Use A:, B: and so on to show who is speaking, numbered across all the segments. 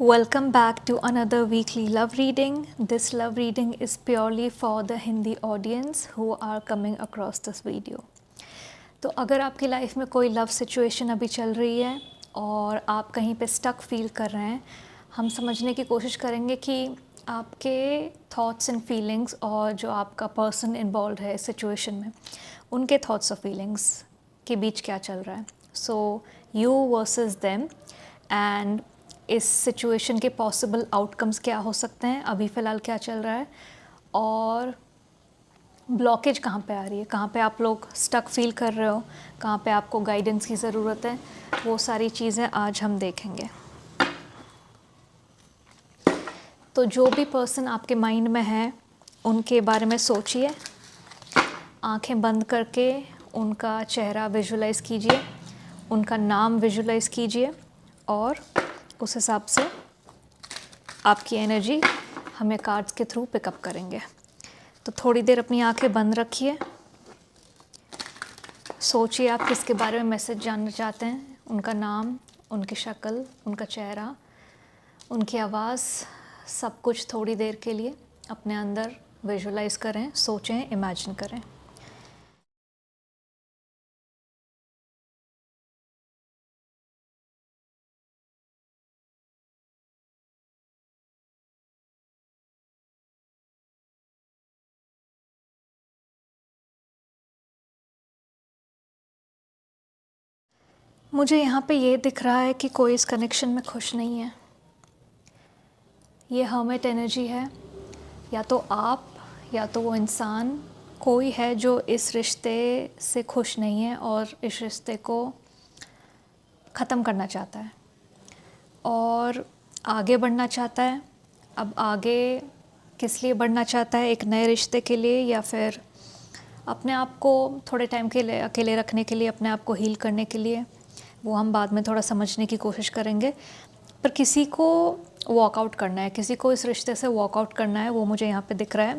A: Welcome back to another weekly love reading. This love reading is purely for the Hindi audience who are coming across this video. तो अगर आपकी life में कोई love situation अभी चल रही है और आप कहीं पे स्टक फील कर रहे हैं, हम समझने की कोशिश करेंगे कि आपके थॉट्स एंड फीलिंग्स और जो आपका पर्सन इन्वॉल्व है इस सिचुएशन में, उनके थॉट्स और फीलिंग्स के बीच क्या चल रहा है. So you versus them and इस सिचुएशन के पॉसिबल आउटकम्स क्या हो सकते हैं, अभी फ़िलहाल क्या चल रहा है और ब्लॉकेज कहाँ पे आ रही है, कहाँ पे आप लोग स्टक फील कर रहे हो, कहाँ पे आपको गाइडेंस की ज़रूरत है, वो सारी चीज़ें आज हम देखेंगे. तो जो भी पर्सन आपके माइंड में है उनके बारे में सोचिए, आंखें बंद करके उनका चेहरा विजुलाइज़ कीजिए, उनका नाम विजुलाइज़ कीजिए और उस हिसाब से आपकी एनर्जी हमें कार्ड्स के थ्रू पिकअप करेंगे. तो थोड़ी देर अपनी आंखें बंद रखिए, सोचिए आप किसके बारे में मैसेज जानना चाहते हैं, उनका नाम, उनकी शक्ल, उनका चेहरा, उनकी आवाज़, सब कुछ थोड़ी देर के लिए अपने अंदर विजुलाइज़ करें, सोचें, इमेजिन करें. मुझे यहाँ पे ये दिख रहा है कि कोई इस कनेक्शन में खुश नहीं है. ये हर्मिट एनर्जी है, या तो आप या तो वो इंसान, कोई है जो इस रिश्ते से खुश नहीं है और इस रिश्ते को ख़त्म करना चाहता है और आगे बढ़ना चाहता है. अब आगे किस लिए बढ़ना चाहता है, एक नए रिश्ते के लिए या फिर अपने आप को थोड़े टाइम के लिए अकेले रखने के लिए, अपने आप को हील करने के लिए, वो हम बाद में थोड़ा समझने की कोशिश करेंगे. पर किसी को वॉकआउट करना है, किसी को इस रिश्ते से वॉकआउट करना है, वो मुझे यहाँ पे दिख रहा है.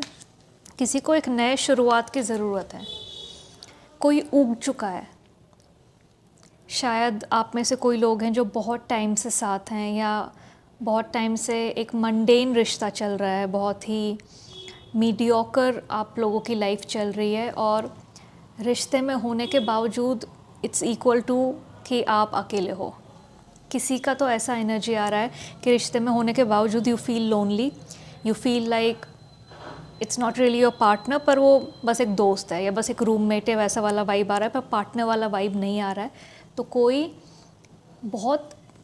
A: किसी को एक नए शुरुआत की ज़रूरत है, कोई ऊब चुका है. शायद आप में से कोई लोग हैं जो बहुत टाइम से साथ हैं या बहुत टाइम से एक मंडेन रिश्ता चल रहा है, बहुत ही मीडियोकर आप लोगों की लाइफ चल रही है और रिश्ते में होने के बावजूद इट्स इक्वल टू कि आप अकेले हो. किसी का तो ऐसा एनर्जी आ रहा है कि रिश्ते में होने के बावजूद you feel lonely, you feel like it's not really your partner, पर वो बस एक दोस्त है या बस एक रूममेट है, वैसा वाला वाइब आ रहा है, पर पार्टनर वाला वाइब नहीं आ रहा है. तो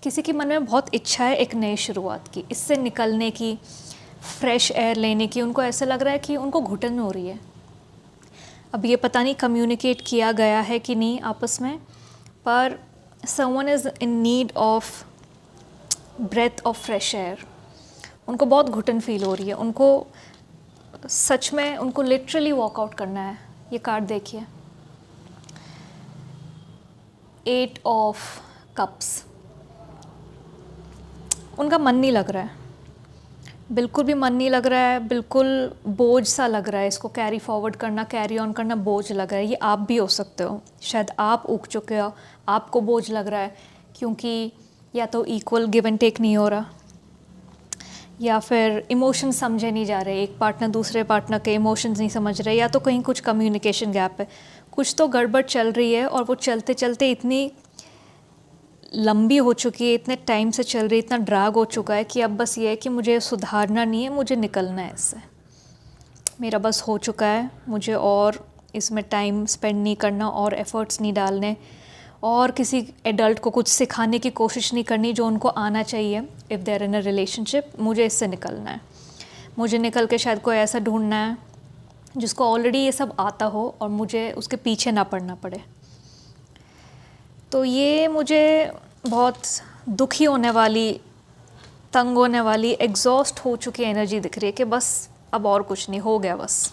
A: किसी के मन में बहुत इच्छा है एक नई शुरुआत की, इससे निकलने की, फ्रेश एयर लेने की. उनको ऐसा लग रहा है कि उनको घुटन हो रही है. अब ये पता नहीं कम्युनिकेट किया गया है कि नहीं आपस में, पर someone is in need of breath of fresh air. उनको बहुत घुटन फील हो रही है, उनको सच में उनको लिटरली वॉकआउट करना है. ये कार्ड देखिए, 8 ऑफ कप्स. उनका मन नहीं लग रहा है, बिल्कुल भी मन नहीं लग रहा है, बिल्कुल बोझ सा लग रहा है. इसको कैरी फॉरवर्ड करना, कैरी ऑन करना बोझ लग रहा है. ये आप भी हो सकते हो, शायद आप उग चुके हो, आपको बोझ लग रहा है क्योंकि या तो इक्वल गिव एंड टेक नहीं हो रहा, या फिर इमोशन समझे नहीं जा रहे, एक पार्टनर दूसरे पार्टनर के इमोशंस नहीं समझ रहे, या तो कहीं कुछ कम्युनिकेशन गैप है, कुछ तो गड़बड़ चल रही है और वो चलते चलते इतनी लंबी हो चुकी है, इतने टाइम से चल रही, इतना ड्रैग हो चुका है कि अब बस ये है कि मुझे सुधारना नहीं है, मुझे निकलना है इससे. मेरा बस हो चुका है, मुझे और इसमें टाइम स्पेंड नहीं करना और एफ़र्ट्स नहीं डालने और किसी एडल्ट को कुछ सिखाने की कोशिश नहीं करनी जो उनको आना चाहिए if they're in a relationship. मुझे इससे निकलना है, मुझे निकल के शायद कोई ऐसा ढूंढना है जिसको ऑलरेडी ये सब आता हो और मुझे उसके पीछे ना पड़ना पड़े. तो ये मुझे बहुत दुखी होने वाली, तंग होने वाली, एग्जॉस्ट हो चुकी एनर्जी दिख रही है कि बस अब और कुछ नहीं, हो गया बस.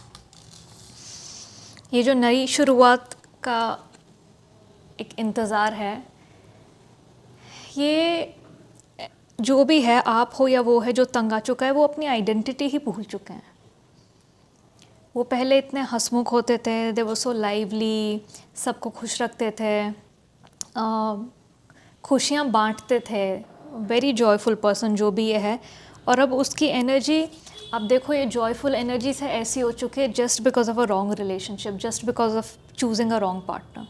A: ये जो नई शुरुआत का एक इंतज़ार है, ये जो भी है, आप हो या वो है जो तंग आ चुका है, वो अपनी आइडेंटिटी ही भूल चुके हैं. वो पहले इतने हंसमुख होते थे, दे वर सो लाइवली, सबको खुश रखते थे, खुशियाँ बांटते थे, वेरी जॉयफुल पर्सन जो भी ये है, और अब उसकी एनर्जी आप देखो, ये जॉयफुल एनर्जी से ऐसी हो चुकी है just because of a wrong relationship, just because of choosing a wrong partner.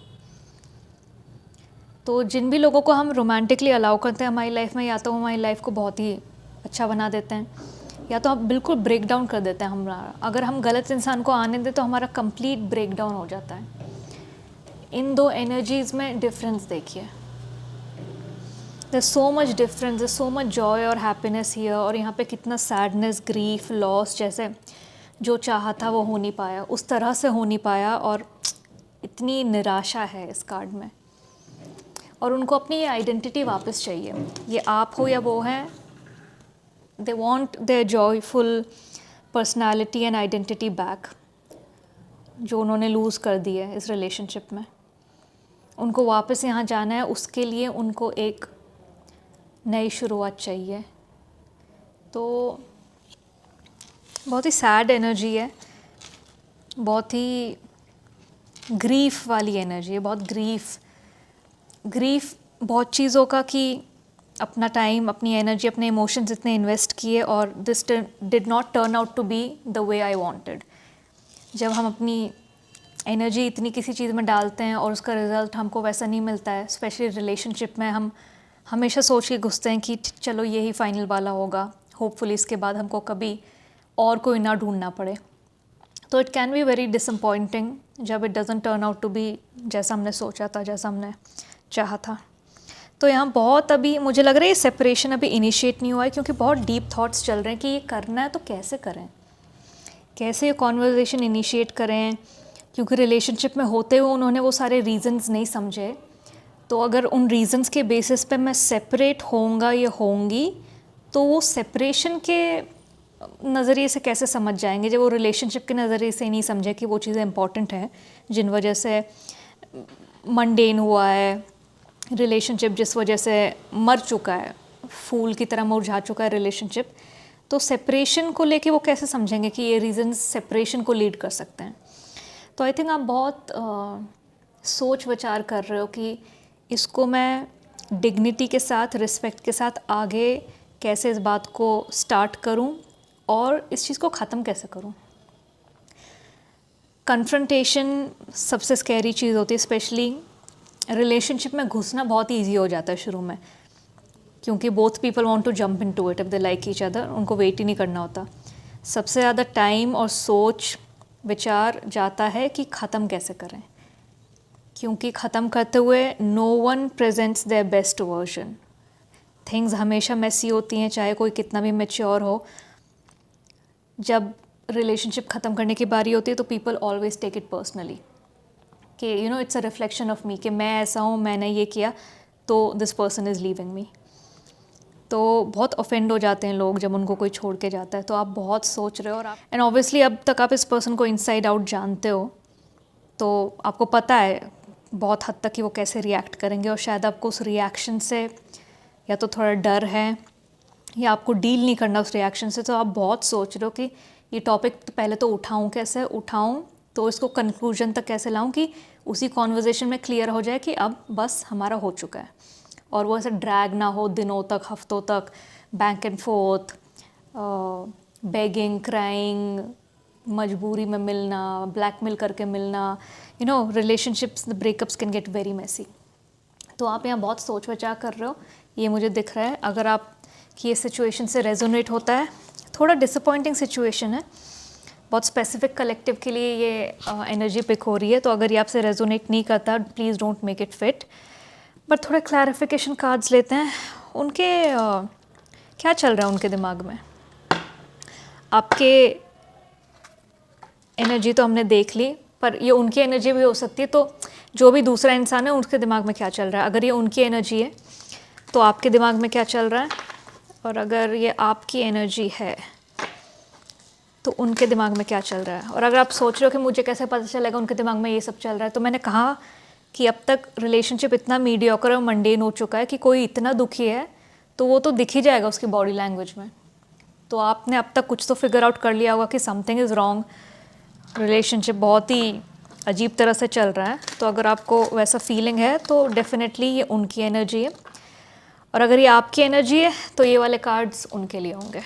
A: तो जिन भी लोगों को हम रोमांटिकली अलाउ करते हैं हमारी लाइफ में, या तो हमारी लाइफ को बहुत ही अच्छा बना देते हैं, या तो हम बिल्कुल ब्रेक डाउन कर देते हैं हमारा। अगर हम गलत इंसान को आने दें तो हमारा कंप्लीट ब्रेक डाउन हो जाता है। इन दो एनर्जीज़ में डिफरेंस देखिए, there's so much difference, there's so much joy और हैप्पीनेस हियर, और यहाँ पे कितना सैडनेस, ग्रीफ, लॉस, जैसे जो चाहा था वो हो नहीं पाया, उस तरह से हो नहीं पाया, और इतनी निराशा है इस कार्ड में। और उनको अपनी ये आइडेंटिटी वापस चाहिए, ये आप हो या वो हैं, they want their joyful personality and identity back, जो उन्होंने लूज़ कर दी है इस रिलेशनशिप में। उनको वापस यहाँ जाना है, उसके लिए उनको एक नई शुरुआत चाहिए। तो बहुत ही सैड एनर्जी है, बहुत ही ग्रीफ वाली एनर्जी है, बहुत ग्रीफ बहुत चीज़ों का, कि अपना टाइम, अपनी एनर्जी, अपने इमोशंस इतने इन्वेस्ट किए और this did not turn out to be the way I wanted. जब हम अपनी एनर्जी इतनी किसी चीज़ में डालते हैं और उसका रिज़ल्ट हमको वैसा नहीं मिलता है, स्पेशली रिलेशनशिप में, हम हमेशा सोच के घुसते हैं कि चलो यही फाइनल वाला होगा, होपफुली इसके बाद हमको कभी और कोई ना ढूंढना पड़े। तो it can be very disappointing जब it doesn't turn out to be जैसा हमने सोचा था, जैसा हमने चाहा था। तो यहाँ बहुत, अभी मुझे लग रहा है ये सेपरेशन अभी इनिशिएट नहीं हुआ है, क्योंकि बहुत डीप थॉट्स चल रहे हैं कि ये करना है तो कैसे करें, कैसे ये कॉन्वर्जेसन इनिशिएट करें, क्योंकि रिलेशनशिप में होते हुए उन्होंने वो सारे रीजंस नहीं समझे। तो अगर उन रीजंस के बेसिस पे मैं सेपरेट होऊंगा या होंगी, तो वो सेपरेशन के नज़रिए से कैसे समझ जाएंगे जब वो रिलेशनशिप के नज़रिए से नहीं समझे कि वो चीज़ें इंपॉर्टेंट हैं, जिन वजह से मंडेन हुआ है रिलेशनशिप, जिस वजह से मर चुका है, फूल की तरह मुरझा चुका है रिलेशनशिप। तो सेपरेशन को लेके वो कैसे समझेंगे कि ये रीज़न्स सेपरेशन को लीड कर सकते हैं। तो आई थिंक आप बहुत सोच विचार कर रहे हो कि इसको मैं डिग्निटी के साथ, रिस्पेक्ट के साथ आगे कैसे इस बात को स्टार्ट करूं और इस चीज़ को ख़त्म कैसे करूं। कन्फ्रंटेशन सबसे स्कैरी चीज़ होती है, स्पेशली रिलेशनशिप में घुसना बहुत ईजी हो जाता है शुरू में, क्योंकि both people want to jump into it if they like each other, उनको वेट ही नहीं करना होता। सबसे ज़्यादा टाइम और सोच विचार जाता है कि ख़त्म कैसे करें, क्योंकि ख़त्म करते हुए no one presents their best version. Things हमेशा मेसी होती हैं, चाहे कोई कितना भी मैच्योर हो। जब रिलेशनशिप ख़त्म करने की बारी होती है तो people always take it personally, कि you know it's a reflection of me, कि मैं ऐसा हूँ, मैंने ये किया तो this person is leaving me. तो बहुत ऑफेंड हो जाते हैं लोग जब उनको कोई छोड़ के जाता है। तो आप बहुत सोच रहे हो, और आप एंड ऑब्वियसली अब तक आप इस पर्सन को इनसाइड आउट जानते हो, तो आपको पता है बहुत हद तक कि वो कैसे रिएक्ट करेंगे, और शायद आपको उस रिएक्शन से या तो थोड़ा डर है या आपको डील नहीं करना उस रिएक्शन से। तो आप बहुत सोच रहे हो कि ये टॉपिक पहले तो उठाऊं, कैसे उठाऊं, तो इसको कंक्लूजन तक कैसे लाऊं कि उसी कॉन्वर्जेसन में क्लियर हो जाए कि अब बस हमारा हो चुका है, और वो ऐसे ड्रैग ना हो दिनों तक, हफ्तों तक, back and forth, begging, crying, मजबूरी में मिलना, ब्लैकमेल करके मिलना, you know relationships, the breakups can get very messy. तो आप यहाँ बहुत सोच विचार कर रहे हो, ये मुझे दिख रहा है। अगर आप कि ये सिचुएशन से रेजोनेट होता है, थोड़ा डिसअपॉइंटिंग सिचुएशन है, बहुत स्पेसिफिक कलेक्टिव के लिए ये एनर्जी पिक हो रही है। तो अगर ये आपसे रेजोनेट नहीं करता, please don't make it fit. But थोड़े क्लैरिफिकेशन कार्ड्स लेते हैं, उनके क्या चल रहा है उनके दिमाग में। आपके एनर्जी तो हमने देख ली, पर ये उनकी एनर्जी भी हो सकती है। तो जो भी दूसरा इंसान है उसके दिमाग में क्या चल रहा है, अगर ये उनकी एनर्जी है तो आपके दिमाग में क्या चल रहा है, और अगर ये आपकी एनर्जी है तो उनके दिमाग में क्या चल रहा है। और अगर आप सोच रहे हो कि मुझे कैसे पता चलेगा उनके दिमाग में ये सब चल रहा है, तो मैंने कहा कि अब तक रिलेशनशिप इतना मीडियोकर और मंडेन हो चुका है कि कोई इतना दुखी है तो वो तो दिख ही जाएगा उसकी बॉडी लैंग्वेज में। तो आपने अब तक कुछ तो फिगर आउट कर लिया होगा कि समथिंग इज़ रॉन्ग, रिलेशनशिप बहुत ही अजीब तरह से चल रहा है। तो अगर आपको वैसा फीलिंग है तो डेफिनेटली ये उनकी एनर्जी है। और अगर ये आपकी एनर्जी है तो ये वाले कार्ड्स उनके लिए होंगे।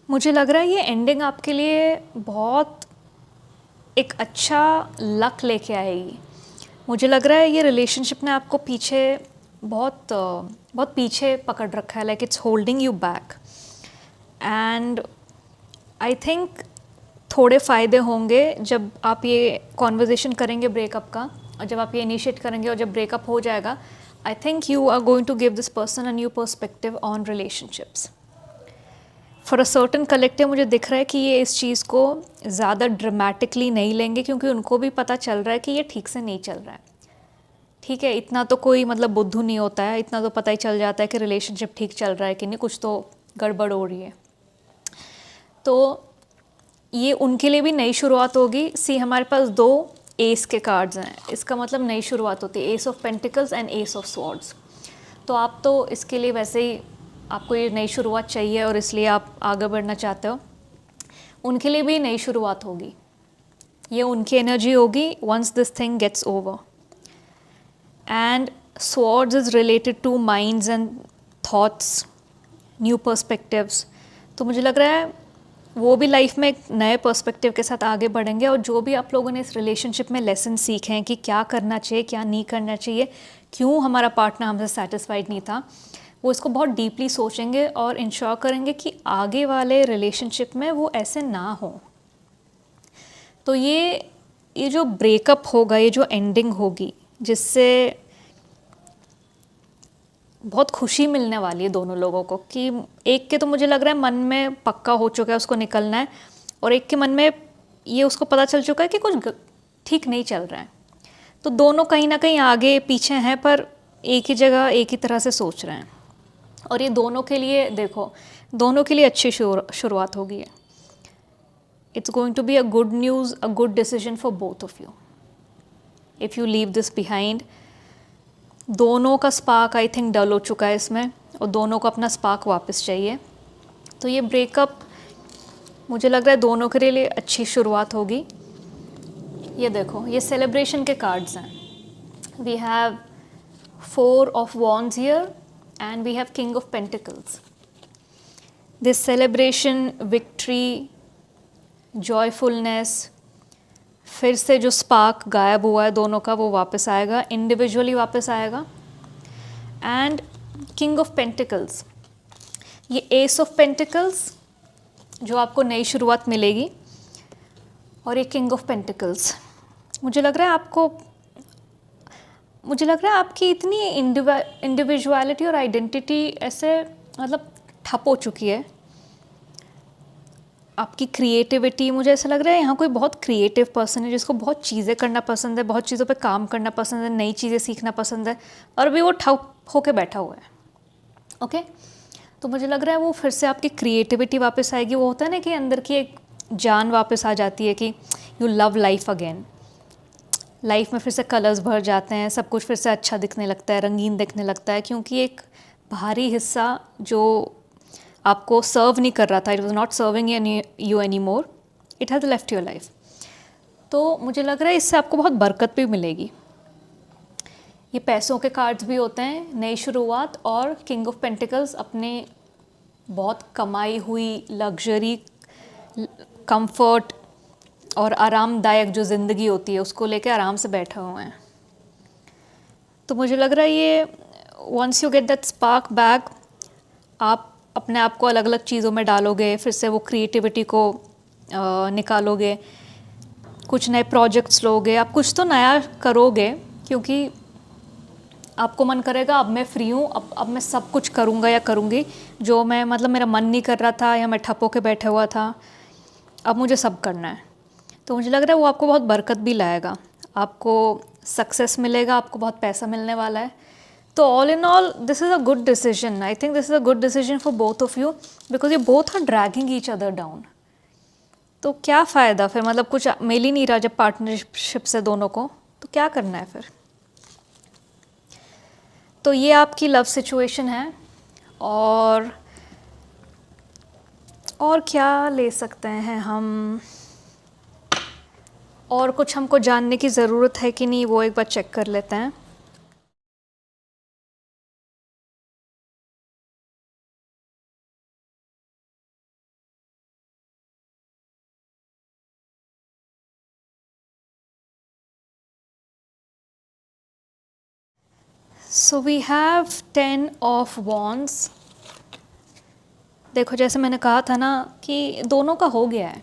A: मुझे लग रहा है ये एंडिंग आपके लिए बहुत एक अच्छा लक लेके आएगी। मुझे लग रहा है ये रिलेशनशिप ने आपको पीछे बहुत पीछे पकड़ रखा है, like it's holding you back. And I think थोड़े फ़ायदे होंगे जब आप ये कॉन्वर्जेसन करेंगे ब्रेकअप का, और जब आप ये इनिशिएट करेंगे और जब ब्रेकअप हो जाएगा, I think you are going to give this person a new perspective on relationships. For a certain collective मुझे दिख रहा है कि ये इस चीज़ को ज़्यादा ड्रामेटिकली नहीं लेंगे, क्योंकि उनको भी पता चल रहा है कि ये ठीक से नहीं चल रहा है। ठीक है, इतना तो कोई मतलब बुद्धू नहीं होता है, इतना तो पता ही चल जाता है कि रिलेशनशिप ठीक चल रहा है कि नहीं, कुछ तो गड़बड़ हो रही है। तो ये उनके लिए भी नई शुरुआत होगी। सी, हमारे पास 2 एस के कार्ड्स हैं, इसका मतलब नई शुरुआत होती है, S of pentacles and S of swords. तो आप तो इसके लिए वैसे ही आपको ये नई शुरुआत चाहिए और इसलिए आप आगे बढ़ना चाहते हो। उनके लिए भी नई शुरुआत होगी, ये उनकी एनर्जी होगी once this thing gets over. And swords is related to minds and thoughts, new perspectives. तो मुझे लग रहा है वो भी लाइफ में एक नए पर्सपेक्टिव के साथ आगे बढ़ेंगे, और जो भी आप लोगों ने इस रिलेशनशिप में लेसन सीखे हैं कि क्या करना चाहिए, क्या नहीं करना चाहिए, क्यों हमारा पार्टनर हमसे सेटिस्फाइड नहीं था, वो इसको बहुत डीपली सोचेंगे और इंश्योर करेंगे कि आगे वाले रिलेशनशिप में वो ऐसे ना हो। तो ये जो ब्रेकअप होगा, ये जो एंडिंग होगी, जिससे बहुत खुशी मिलने वाली है दोनों लोगों को, कि एक के तो मुझे लग रहा है मन में पक्का हो चुका है उसको निकलना है, और एक के मन में ये उसको पता चल चुका है कि कुछ ठीक नहीं चल रहा है। तो दोनों कहीं ना कहीं आगे पीछे हैं, पर एक ही जगह एक ही तरह से सोच रहे हैं। और ये दोनों के लिए, देखो, दोनों के लिए अच्छी शुरुआत होगी। It's going to be a good news, a good decision for both of you if you leave this behind. दोनों का स्पार्क आई थिंक डल हो चुका है इसमें, और दोनों को अपना स्पार्क वापस चाहिए। तो ये ब्रेकअप मुझे लग रहा है दोनों के लिए अच्छी शुरुआत होगी। ये देखो, ये सेलिब्रेशन के कार्ड्स हैं। We have 4 of Wands here and we have King of Pentacles. This celebration, victory, joyfulness, फिर से जो स्पार्क गायब हुआ है दोनों का वो वापस आएगा, इंडिविजुअली वापस आएगा। एंड किंग ऑफ पेंटिकल्स, ये एस ऑफ पेंटिकल्स जो आपको नई शुरुआत मिलेगी, और ये किंग ऑफ पेंटिकल्स मुझे लग रहा है आपकी इतनी इंडिविजुअलिटी और आइडेंटिटी ऐसे मतलब ठप हो चुकी है। आपकी क्रिएटिविटी, मुझे ऐसा लग रहा है यहाँ कोई बहुत क्रिएटिव पर्सन है जिसको बहुत चीज़ें करना पसंद है, बहुत चीज़ों पे काम करना पसंद है, नई चीज़ें सीखना पसंद है, और अभी वो ठप होके बैठा हुआ है। ओके, तो मुझे लग रहा है वो फिर से आपकी क्रिएटिविटी वापस आएगी। वो होता है ना कि अंदर की एक जान वापस आ जाती है कि you love life again. Life में फिर से कलर्स भर जाते हैं, सब कुछ फिर से अच्छा दिखने लगता है, रंगीन दिखने लगता है, क्योंकि एक भारी हिस्सा जो आपको सर्व नहीं कर रहा था, it was not serving you any more, it has left your life. तो मुझे लग रहा है इससे आपको बहुत बरकत भी मिलेगी। ये पैसों के कार्ड्स भी होते हैं, नई शुरुआत, और किंग ऑफ पेंटिकल्स अपने बहुत कमाई हुई लग्जरी, कंफर्ट और आरामदायक जो ज़िंदगी होती है उसको लेके आराम से बैठे हुए हैं। तो मुझे लग रहा है ये once you get that spark back, आप अपने आप को अलग अलग चीज़ों में डालोगे, फिर से वो क्रिएटिविटी को निकालोगे, कुछ नए प्रोजेक्ट्स लोगे, आप कुछ तो नया करोगे, क्योंकि आपको मन करेगा अब मैं फ्री हूँ, अब मैं सब कुछ करूँगा या करूँगी जो मैं मतलब मेरा मन नहीं कर रहा था या मैं ठप्पो के बैठे हुआ था, अब मुझे सब करना है। तो मुझे लग रहा है वो आपको बहुत बरकत भी लाएगा, आपको सक्सेस मिलेगा, आपको बहुत पैसा मिलने वाला है। तो all in all this is a good decision. I think this is a good decision for both of you, because you both are dragging each other down. तो क्या फ़ायदा फिर, मतलब कुछ मिल ही नहीं रहा जब पार्टनरशिप से दोनों को, तो क्या करना है फिर। तो ये आपकी लव सिचुएशन है, और क्या ले सकते हैं हम, और कुछ हमको जानने की ज़रूरत है कि नहीं, वो एक बार चेक कर लेते हैं। So we have 10 of wands. देखो जैसे मैंने कहा था ना कि दोनों का हो गया है।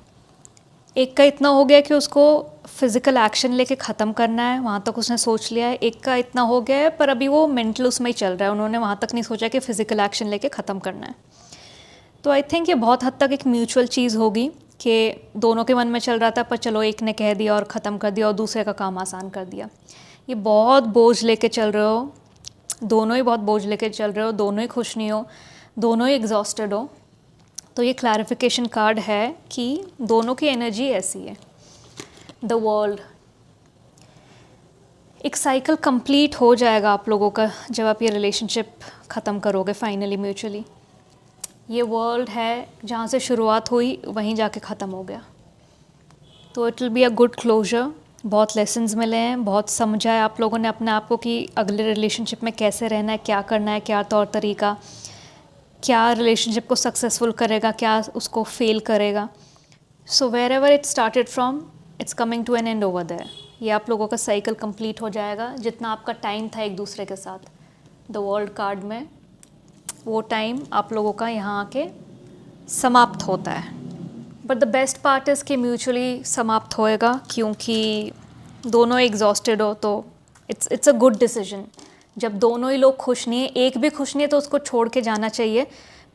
A: एक का इतना हो गया कि उसको फिज़िकल एक्शन लेके ख़त्म करना है, वहाँ तक उसने सोच लिया है। एक का इतना हो गया है पर अभी वो मेंटल उसमें ही चल रहा है, उन्होंने वहाँ तक नहीं सोचा कि फ़िज़िकल एक्शन लेके ख़त्म करना है। तो आई थिंक ये बहुत हद तक एक म्यूचुअल चीज़ होगी कि दोनों के मन में चल रहा था पर चलो एक ने कह दिया और ख़त्म कर दिया और दूसरे का काम आसान कर दिया। ये बहुत बोझ लेके चल रहे हो, दोनों ही बहुत बोझ लेके चल रहे हो, दोनों ही खुश नहीं हो, दोनों ही एग्जॉस्टेड हो। तो ये क्लैरिफिकेशन कार्ड है कि दोनों की एनर्जी ऐसी है। द वर्ल्ड, एक साइकिल कंप्लीट हो जाएगा आप लोगों का जब आप ये रिलेशनशिप ख़त्म करोगे फाइनली म्यूचुअली। ये वर्ल्ड है जहाँ से शुरुआत हुई वहीं जाके ख़त्म हो गया। तो it will be a good closure. बहुत लेसन्स मिले हैं, बहुत समझा है आप लोगों ने अपने आप को कि अगले रिलेशनशिप में कैसे रहना है, क्या करना है, क्या तौर तरीका, क्या रिलेशनशिप को सक्सेसफुल करेगा, क्या उसको फेल करेगा। So wherever it started from, it's coming to an end over there. ये आप लोगों का साइकिल कंप्लीट हो जाएगा। जितना आपका टाइम था एक दूसरे के साथ द वर्ल्ड कार्ड में, वो टाइम आप लोगों का यहाँ आके समाप्त होता है। But the best part is कि म्यूचुअली समाप्त होएगा क्योंकि दोनों एग्जॉस्टेड हो तो इट्स अ गुड डिसीजन। जब दोनों ही लोग खुश नहीं है, एक भी खुश नहीं है तो उसको छोड़ के जाना चाहिए।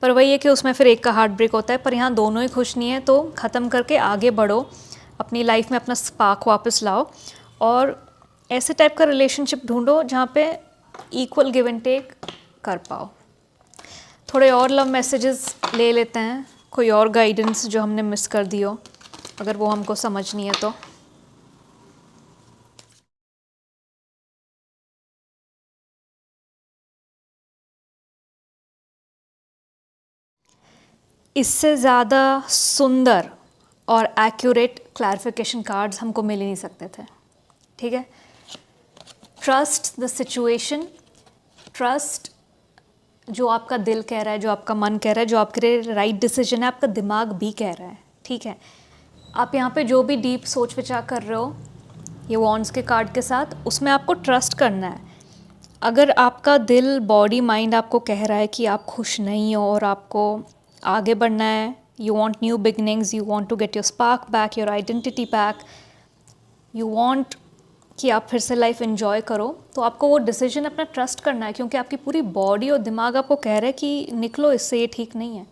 A: पर वही है कि उसमें फिर एक का हार्ट ब्रेक होता है। पर यहाँ दोनों ही खुश नहीं है तो ख़त्म करके आगे बढ़ो, अपनी लाइफ में अपना स्पार्क वापस लाओ और ऐसे टाइप का रिलेशनशिप ढूंढो जहाँ पे इक्वल गिव एंड टेक कर पाओ। थोड़े और लव मैसेजेस ले लेते हैं, कोई और गाइडेंस जो हमने मिस कर दी हो, अगर वो हमको समझ नहीं है तो। इससे ज़्यादा सुंदर और एक्यूरेट क्लैरिफिकेशन कार्ड्स हमको मिल ही नहीं सकते थे। ठीक है, ट्रस्ट द सिचुएशन, ट्रस्ट जो आपका दिल कह रहा है, जो आपका मन कह रहा है, जो आपके लिए राइट डिसीजन है, आपका दिमाग भी कह रहा है। ठीक है, आप यहाँ पे जो भी डीप सोच विचार कर रहे हो ये वॉन्ड्स के कार्ड के साथ, उसमें आपको ट्रस्ट करना है। अगर आपका दिल, बॉडी, माइंड आपको कह रहा है कि आप खुश नहीं हो और आपको आगे बढ़ना है, you want new beginnings, you want to get your spark back, your identity back, you want कि आप फिर से लाइफ एंजॉय करो, तो आपको वो डिसीजन अपना ट्रस्ट करना है क्योंकि आपकी पूरी बॉडी और दिमाग आपको कह रहा है कि निकलो इससे, ये ठीक नहीं है।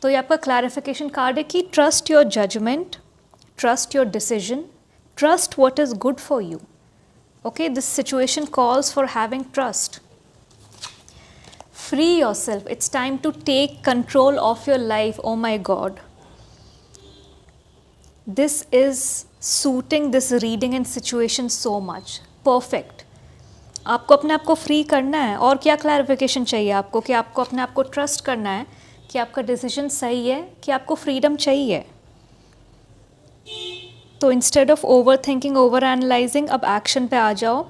A: तो ये आपका क्लैरिफिकेशन कार्ड है कि trust your judgement, trust your decision, trust what is good for you. Okay, this situation calls for having trust. Free yourself. It's time to take control of your life. Oh my God. This is suiting this reading and situation so much. Perfect. आपको अपने आप को free करना है और क्या clarification चाहिए आपको कि आपको अपने आप को ट्रस्ट करना है कि आपका डिसीजन सही है, कि आपको फ्रीडम चाहिए। तो instead of over thinking, over analysing, अब एक्शन पे आ जाओ।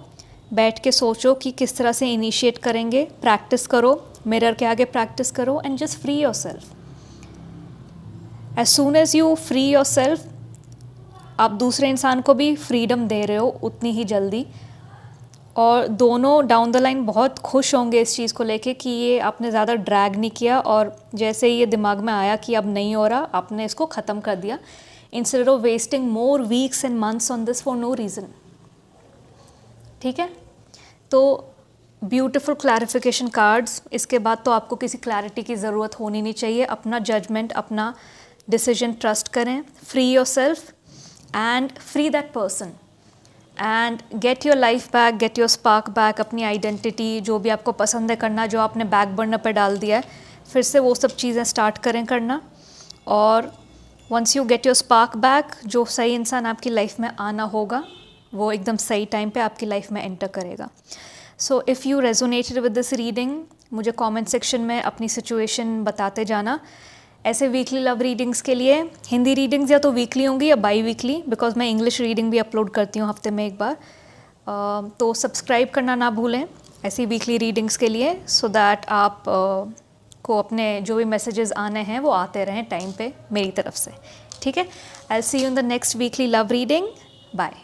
A: बैठ के सोचो कि किस तरह से इनिशिएट करेंगे, प्रैक्टिस करो, मिरर के आगे प्रैक्टिस करो and just free yourself. As soon as you free yourself, आप दूसरे इंसान को भी फ्रीडम दे रहे हो उतनी ही जल्दी, और दोनों डाउन द लाइन बहुत खुश होंगे इस चीज़ को लेके कि ये आपने ज़्यादा ड्रैग नहीं किया और जैसे ही ये दिमाग में आया कि अब नहीं हो रहा, आपने इसको ख़त्म कर दिया instead of wasting more weeks and months on this for no reason. ठीक है, तो ब्यूटीफुल क्लैरिफिकेशन कार्ड्स। इसके बाद तो आपको किसी क्लैरिटी की ज़रूरत होनी नहीं चाहिए। अपना जजमेंट, अपना डिसीजन ट्रस्ट करें, free your self and free that person and get your life back, gate your spark back. अपनी आइडेंटिटी, जो भी आपको पसंद है करना, जो आपने बैक बर्नर पर डाल दिया है, फिर से वो सब चीज़ें स्टार्ट करें करना। और once you get your spark back, जो सही इंसान आपकी लाइफ में आना होगा वो एकदम सही टाइम पे आपकी लाइफ में एंटर करेगा। So if you resonated with this reading, मुझे कमेंट सेक्शन में अपनी सिचुएशन बताते जाना ऐसे वीकली लव रीडिंग्स के लिए हिंदी रीडिंग्स या तो वीकली होंगी या बाई वीकली, बिकॉज मैं इंग्लिश रीडिंग भी अपलोड करती हूँ हफ्ते में एक बार। तो सब्सक्राइब करना ना भूलें ऐसी वीकली रीडिंग्स के लिए, सो दैट आप को अपने जो भी मैसेजेस आने हैं वो आते रहें टाइम पे मेरी तरफ से। ठीक है, I will see you in the next weekly love reading. Bye.